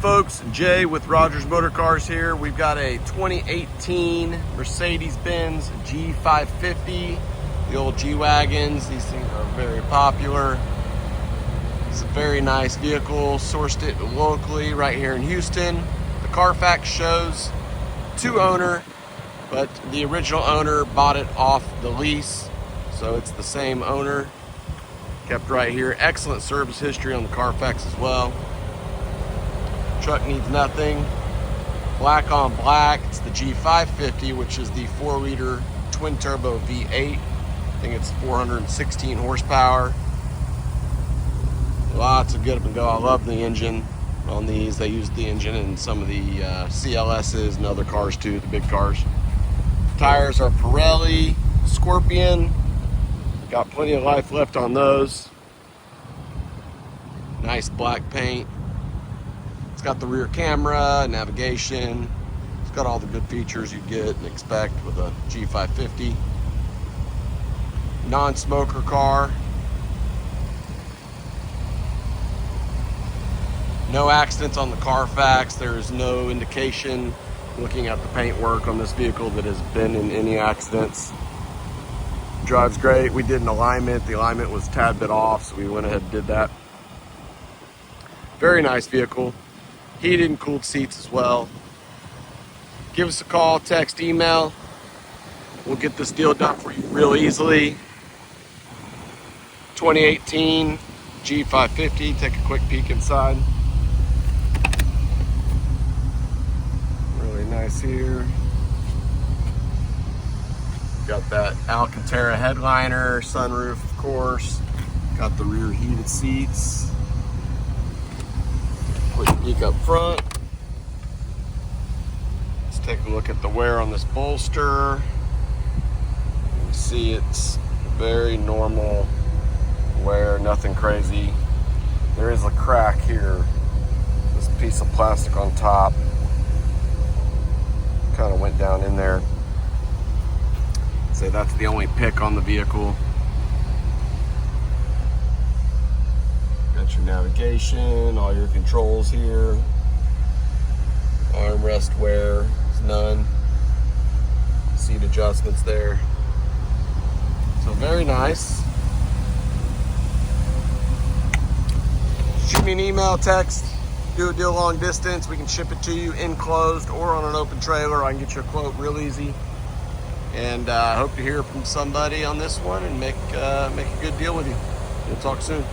folks, Jay with Rogers Motor Cars here. We've got a 2018 Mercedes-Benz G550, the old G-Wagons. These things are very popular. It's a very nice vehicle, sourced it locally right here in Houston. The Carfax shows two owner, but the original owner bought it off the lease, so it's the same owner. Kept right here. Excellent service history on the Carfax as well. Truck needs nothing. Black on black. It's the G550, which is the 4-liter twin turbo V8. I think it's 416 horsepower. Lots of get up and go. I love the engine on these. They use the engine in some of the CLSs and other cars too, the big cars. Tires are Pirelli Scorpion. Got plenty of life left on those. Nice black paint. It's got the rear camera, navigation. It's got all the good features you get and expect with a G550. Non-smoker car. No accidents on the Carfax. There is no indication, looking at the paintwork on this vehicle, that has been in any accidents. Drives great. We did an alignment. The alignment was a tad bit off, so we went ahead and did that. Very nice vehicle. Heated and cooled seats as well. Give us a call, text, email. We'll get this deal done for you real easily. 2018 G550. Take a quick peek inside. Really nice here. Got that Alcantara headliner, sunroof, of course. Got the rear heated seats. Quick peek up front. Let's take a look at the wear on this bolster. You can see it's very normal wear, nothing crazy. There is a crack here. This piece of plastic on top kind of went down in there. So that's the only pick on the vehicle. Got your navigation, all your controls here. Armrest wear is none. Seat adjustments there. So very nice. Shoot me an email, text, do a deal long distance. We can ship it to you enclosed or on an open trailer. I can get you a quote real easy. And I hope to hear from somebody on this one and make a good deal with you. We'll talk soon.